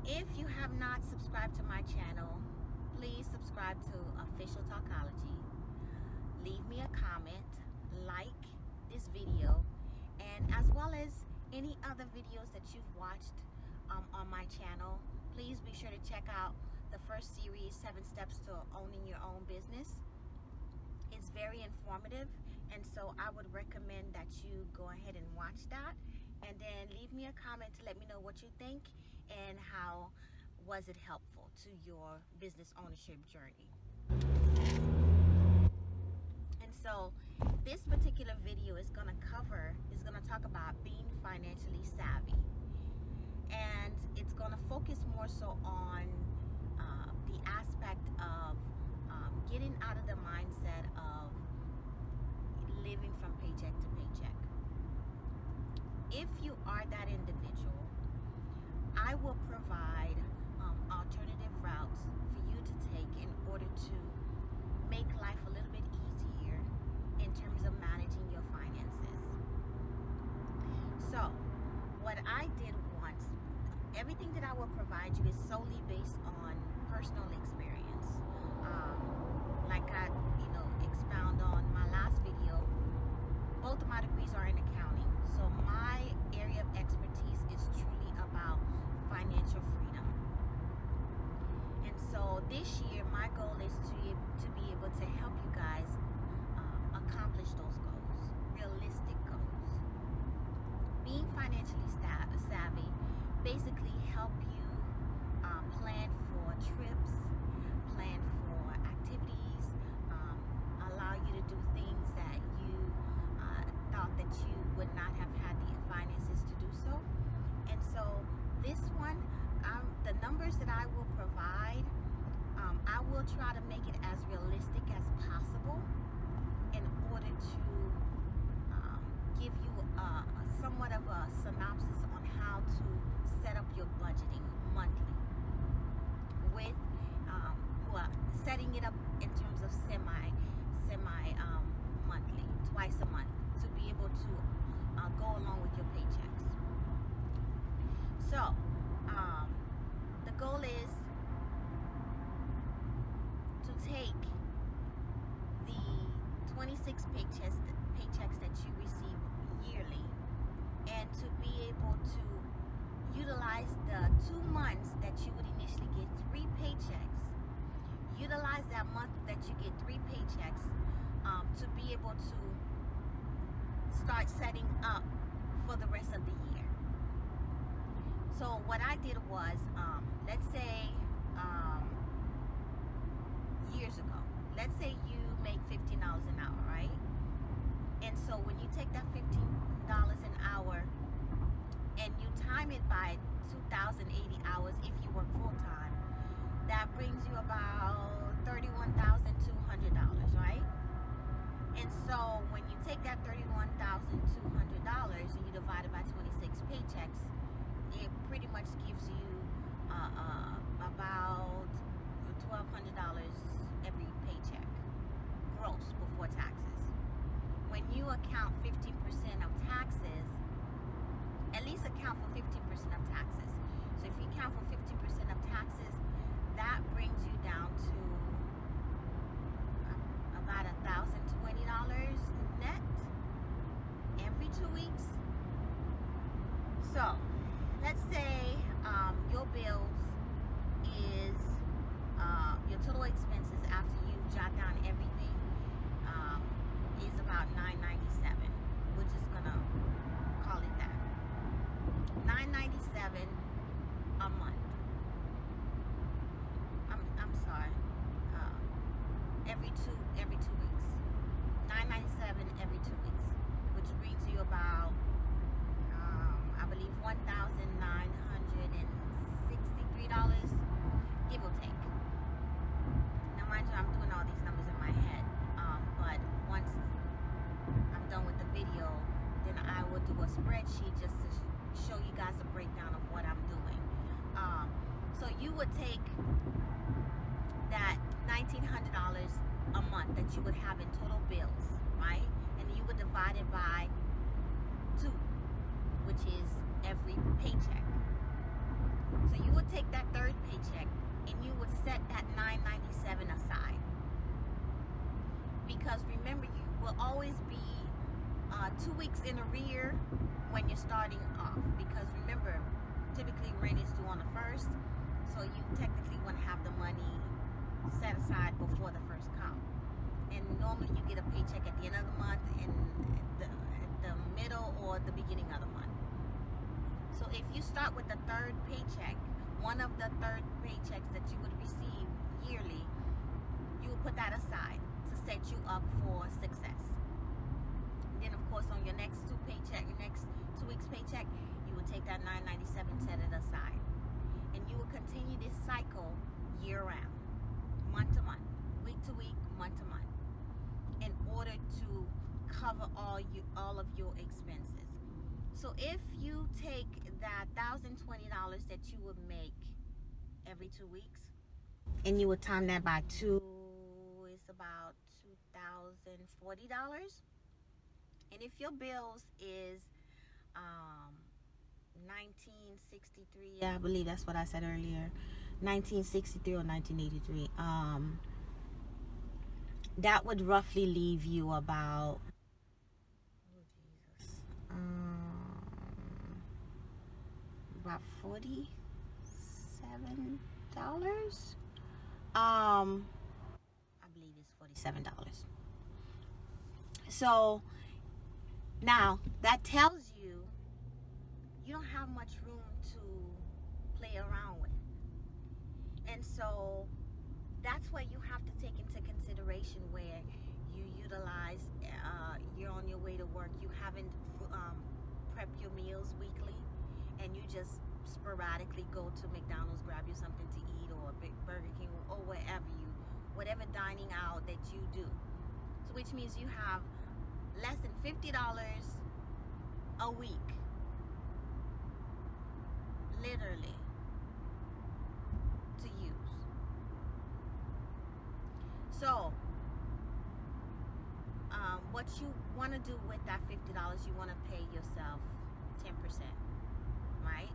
If you have not subscribed to my channel, please subscribe to Official Talkology. Leave me a comment, like this video, and as well as any other videos that you've watched on my channel. Please be sure to check out the first series, 7 Steps to Owning Your Own Business. It's very informative, and so I would recommend that you go ahead and watch that, and then leave me a comment to let me know what you think and how was it helpful to your business ownership journey. And so this particular video is going to talk about being financially savvy, and it's going to focus more so on the aspect of getting out of the mindset of living from paycheck to paycheck. If you are that individual, I will provide alternative routes for you to take in order to make life a little bit easier in terms of managing your finances. So what I did once, everything that I will provide you is solely based on personal experience. Like I expound on my last video, both of my degrees are in accounting, so my area of expertise is truly about financial freedom. And so this year my goal is to be able to help you guys accomplish those goals, realistic goals. Being financially savvy basically help you plan for trips, plan for activities, allow you to do things that you thought that you would not have had the finances to do so. And so this one, the numbers that I will provide, I will try to make it as realistic as possible in order to give you somewhat of a synopsis on how to set up your budgeting monthly, with setting it up in terms of semi monthly, twice a month, to be able to go along with your paychecks. So the goal is to take the 26 paychecks that you receive yearly, and to be able to utilize the 2 months that you would initially get 3 paychecks. Utilize that month that you get 3 paychecks to be able to start setting up for the rest of the year. So what I did was, let's say years ago, let's say you make $15 an hour, right? And so when you take that $15 an hour and you time it by 2,080 hours if you work full time, that brings you about $31,200, right? And so when you take that $31,200 and you divide it by 26 paychecks, it pretty much gives you about $1,200 every paycheck, gross, before taxes. When you account 15% of taxes, at least account for 15% of taxes. So if you account for 15% of taxes, that brings you down to about $1,020 net every 2 weeks. So let's say your bills is your total expenses after you jot down everything is about $997. We're just gonna call it that. $997 a month. I'm sorry. Every two weeks. $997 every 2 weeks, which brings you about I believe $1,963, give or take. Now mind you, I'm doing all these numbers in my head, but once I'm done with the video, then I will do a spreadsheet just to show you guys a breakdown of what I'm doing. So you would take that $1,900 a month that you would have in total bills, right? And you would divide it by 2, which is every paycheck. So you would take that always be 2 weeks in arrear when you're starting off, because remember, typically rent is due on the 1st, so you technically want to have the money set aside before the first come. And normally you get a paycheck at the end of the month, and the middle or the beginning of the month. So if you start with the third paycheck, one of the third paychecks that you would receive yearly, you will put that aside to set you up for success. Then of course on your next 2 weeks paycheck, you will take that $9.97, set it aside, and you will continue this cycle year round, month to month, week to week, month to month, in order to cover all of your expenses. So if you take that $1,020 that you would make every 2 weeks, and you would time that by 2, it's about $2,040. And if your bills is 1963, I believe that's what I said earlier, 1963 or 1983, that would roughly leave you about, oh Jesus, about $47. I believe it's $47. So now that tells you you don't have much room to play around with. And so that's what you have to take into consideration, where you utilize, you're on your way to work, you haven't prepped your meals weekly, and you just sporadically go to McDonald's, grab you something to eat, or Burger King, or whatever dining out that you do. So which means you have less than $50 a week, literally, to use. So what you want to do with that $50, you want to pay yourself 10%, right?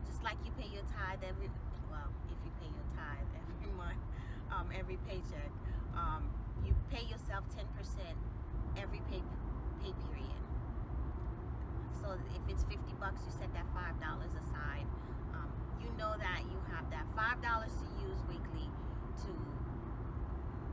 Just like you pay your tithe if you pay your tithe every month, every paycheck, you pay yourself 10% every pay period. So if it's $50, you set that $5 aside. You know that you have that $5 to use weekly to,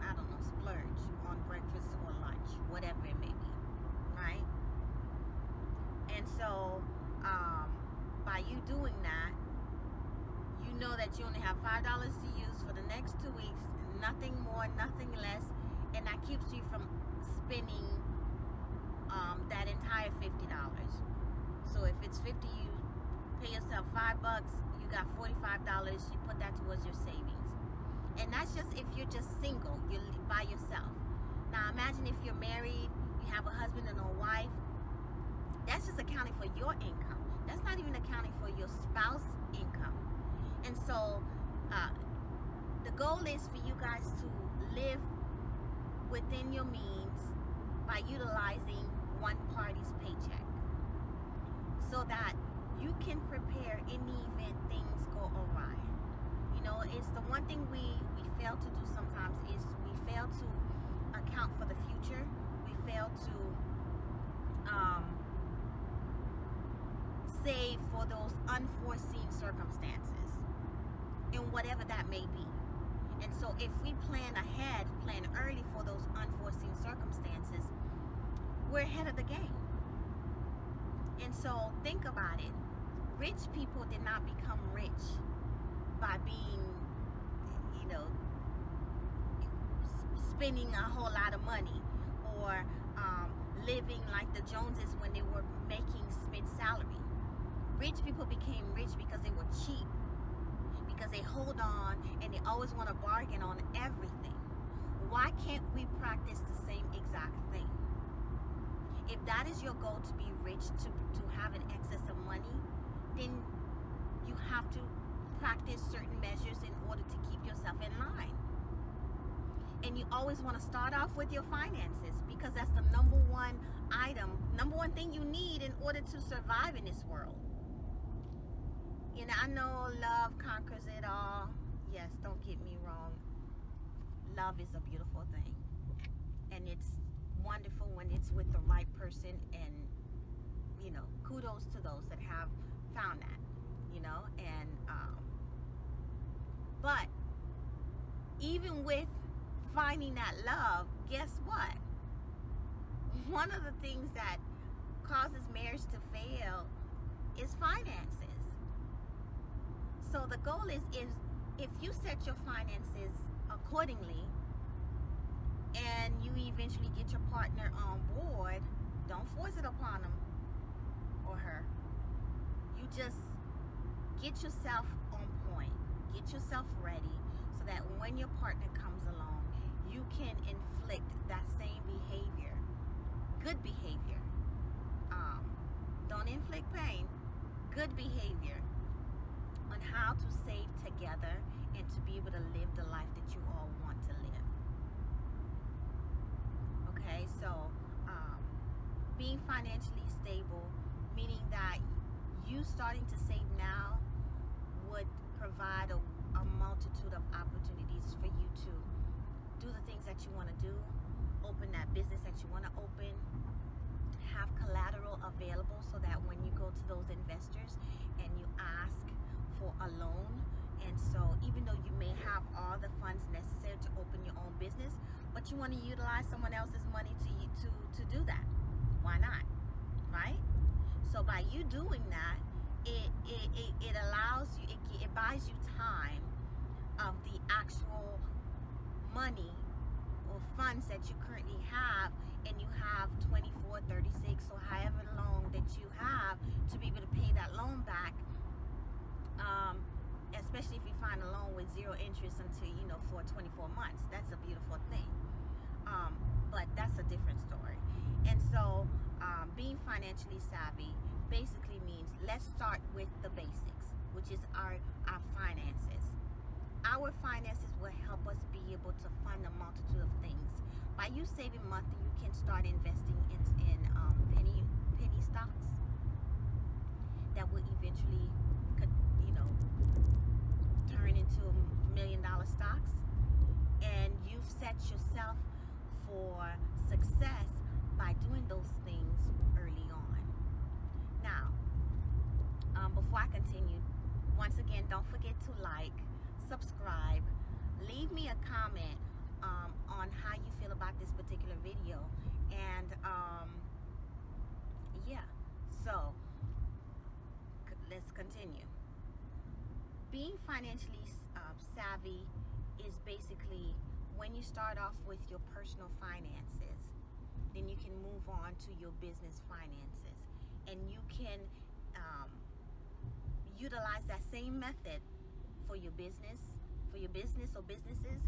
I don't know, splurge on breakfast or lunch, whatever it may be, right? And so by you doing that, you know that you only have $5 to use for the next 2 weeks, nothing more, nothing less, and that keeps you from spending that entire $50. So if it's 50, you pay yourself $5, you got $45, you put that towards your savings. And that's just if you're just single, you're by yourself. Now imagine if you're married, you have a husband and a wife, that's just accounting for your income. That's not even accounting for your spouse's income. And so the goal is for you guys to live within your means by utilizing one party's paycheck, so that you can prepare in the event things go awry. You know, it's the one thing we fail to do sometimes, is we fail to account for the future. We fail to save for those unforeseen circumstances, and whatever that may be. And so if we plan ahead, plan early for those unforeseen circumstances, we're ahead of the game. And so think about it. Rich people did not become rich by being, spending a whole lot of money, or living like the Joneses when they were making Smith's salary. Rich people became rich because they were cheap, because they hold on and they always want to bargain on everything. Why can't we practice the same exact thing? If that is your goal, to be rich, to have an excess of money, then you have to practice certain measures in order to keep yourself in line. And you always want to start off with your finances, because that's the number one thing you need in order to survive in this world. I know love conquers it all. Yes, don't get me wrong. Love is a beautiful thing, and it's wonderful when it's with the right person, and kudos to those that have found that, and but even with finding that love, guess what? One of the things that causes marriage to fail is finances. So the goal is if you set your finances accordingly and you eventually get your partner on board, don't force it upon them or her. You just get yourself on point, get yourself ready, so that when your partner comes along, you can inflict that same behavior, good behavior. Don't inflict pain, good behavior on how to save together and to be able to live the life that you all want to live. Okay, so being financially stable, meaning that you starting to save now would provide a multitude of opportunities for you to do the things that you want to do, open that business that you want to open, have collateral available so that when you go to those investors and you ask for a loan, and so even though you may have all the funds necessary to open your own business, but you want to utilize someone else's money to do that, why not, right? So by you doing that, it allows you, it buys you time of the actual money or funds that you currently have, and you have 24, 36, or however long that you have to be able to pay that loan back, especially if you find a loan with zero interest until for 24 months. That's a beautiful thing, but that's a different story. And so being financially savvy basically means, let's start with the basics, which is our finances. Our finances will help us be able to fund a multitude of things. By you saving monthly, you can start investing in penny stocks that will eventually turn into $1 million stocks, and you've set yourself for success by doing those things early on. Now, before I continue, once again, don't forget to like, subscribe, leave me a comment on how you feel about this particular video, and yeah, so let's continue. Being financially savvy is basically when you start off with your personal finances, then you can move on to your business finances, and you can utilize that same method for your business or businesses.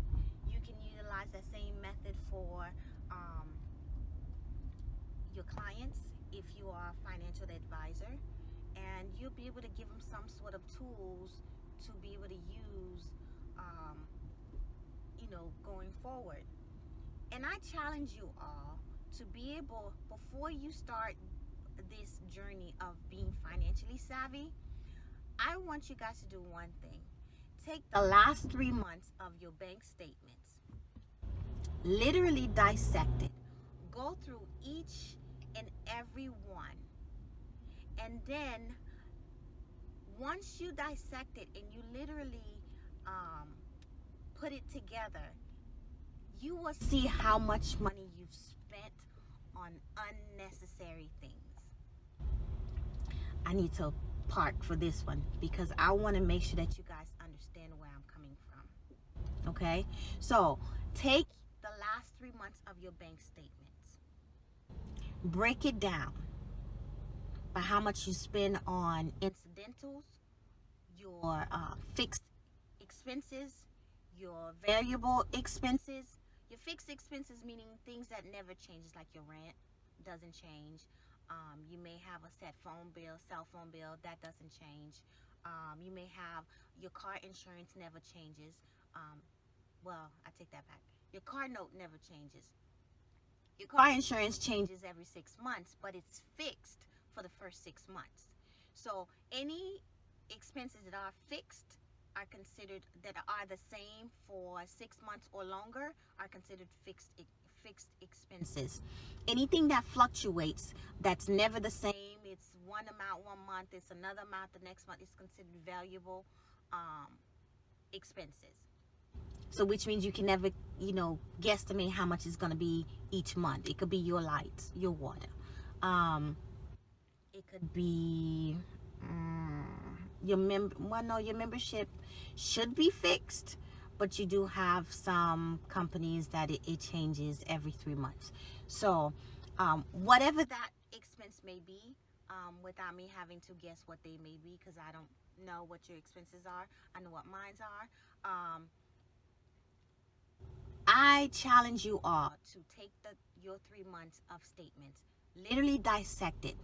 You can utilize that same method for your clients if you are a financial advisor, and you'll be able to give them some sort of tools to be able to use going forward. And I challenge you all to be able, before you start this journey of being financially savvy, I want you guys to do one thing. Take the last 3 months of your bank statements, literally dissect it, go through each and every one, and then once you dissect it and you literally put it together, you will see how much money you've spent on unnecessary things. I need to park for this one because I want to make sure that you guys understand where I'm coming from. Okay? So, take the last 3 months of your bank statements, break it down by how much you spend on incidentals, your fixed expenses, your variable expenses. Your fixed expenses meaning things that never changes, like your rent doesn't change. You may have a set phone bill, cell phone bill, that doesn't change. You may have your car insurance never changes. Well, I take that back. Your car note never changes. Your car insurance changes every 6 months, but it's fixed for the first 6 months. So any expenses that are fixed are considered, that are the same for 6 months or longer, are considered fixed expenses. Anything that fluctuates, that's never the same. It's one amount one month, it's another amount the next month, is considered valuable expenses. So which means you can never, guesstimate how much it's going to be each month. It could be your lights, your water. It could be your membership should be fixed, but you do have some companies that it changes every 3 months. So whatever that expense may be, without me having to guess what they may be, because I don't know what your expenses are, I know what mine are. I challenge you all to take your 3 months of statements, literally dissect it.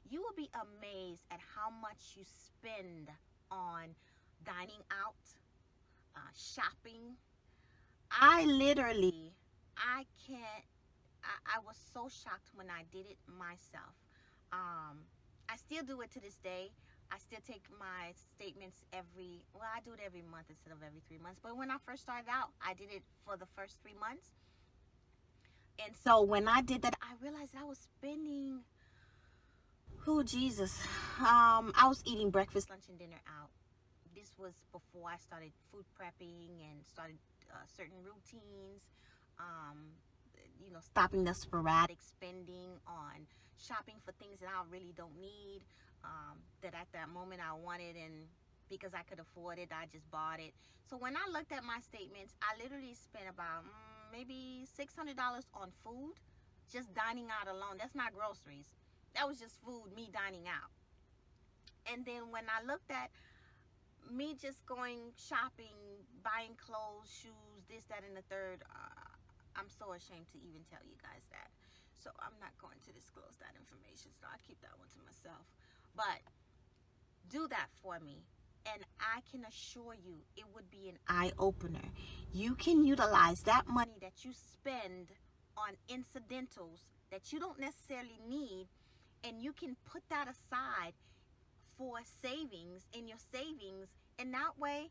You will be amazed at how much you spend on dining out, shopping. I can't, I was so shocked when I did it myself. I still do it to this day. I still take my statements I do it every month instead of every 3 months. But when I first started out, I did it for the first 3 months. And so when I did that, I realized I was spending, oh, Jesus. I was eating breakfast, lunch, and dinner out. This was before I started food prepping and started certain routines. Stopping the sporadic spending on shopping for things that I really don't need, that at that moment I wanted, and because I could afford it, I just bought it. So when I looked at my statements, I literally spent about maybe $600 on food, just dining out alone. That's not groceries. That was just food, me dining out. And then when I looked at me just going shopping, buying clothes, shoes, this, that, and the third, I'm so ashamed to even tell you guys that. So I'm not going to disclose that information. So I keep that one to myself. But do that for me. And I can assure you it would be an eye opener. You can utilize that money that you spend on incidentals that you don't necessarily need, and you can put that aside for savings in your savings, and that way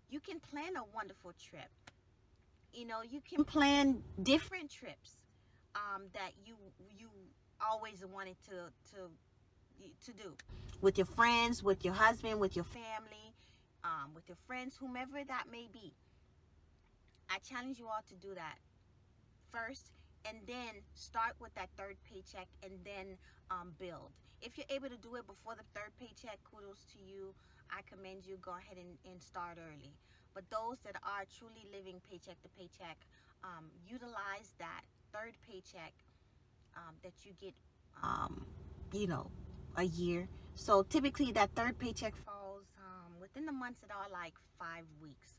you can plan a wonderful trip. You can plan different trips that you always wanted to do with your friends, with your husband, with your family, with your friends, whomever that may be. I challenge you all to do that first, and then start with that third paycheck, and then build. If you're able to do it before the third paycheck, kudos to you. I commend you. Go ahead and start early. But those that are truly living paycheck to paycheck, utilize that third paycheck that you get, you know, a year. So typically that third paycheck falls within the months that are like 5 weeks.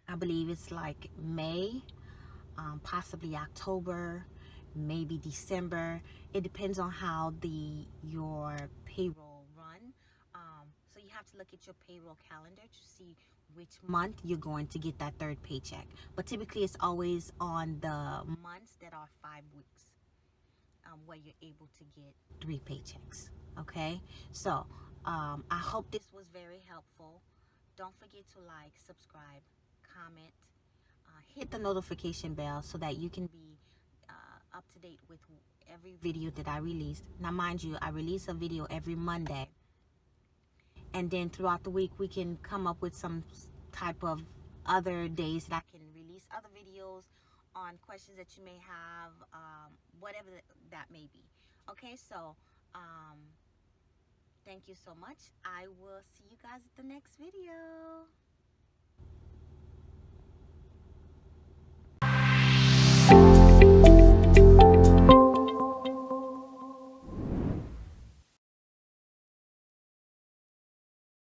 I believe it's like May, possibly October, maybe December. It depends on how your payroll run. So you have to look at your payroll calendar to see which month you're going to get that third paycheck. But typically it's always on the months that are 5 weeks, where you're able to get 3 paychecks. Okay, so I hope this was very helpful. Don't forget to like, subscribe, comment, hit the notification bell so that you can be up to date with every video that I release. Now, mind you, I release a video every Monday, and then throughout the week we can come up with some type of other days that I can release other videos on questions that you may have, whatever that may be. Okay, so thank you so much. I will see you guys at the next video.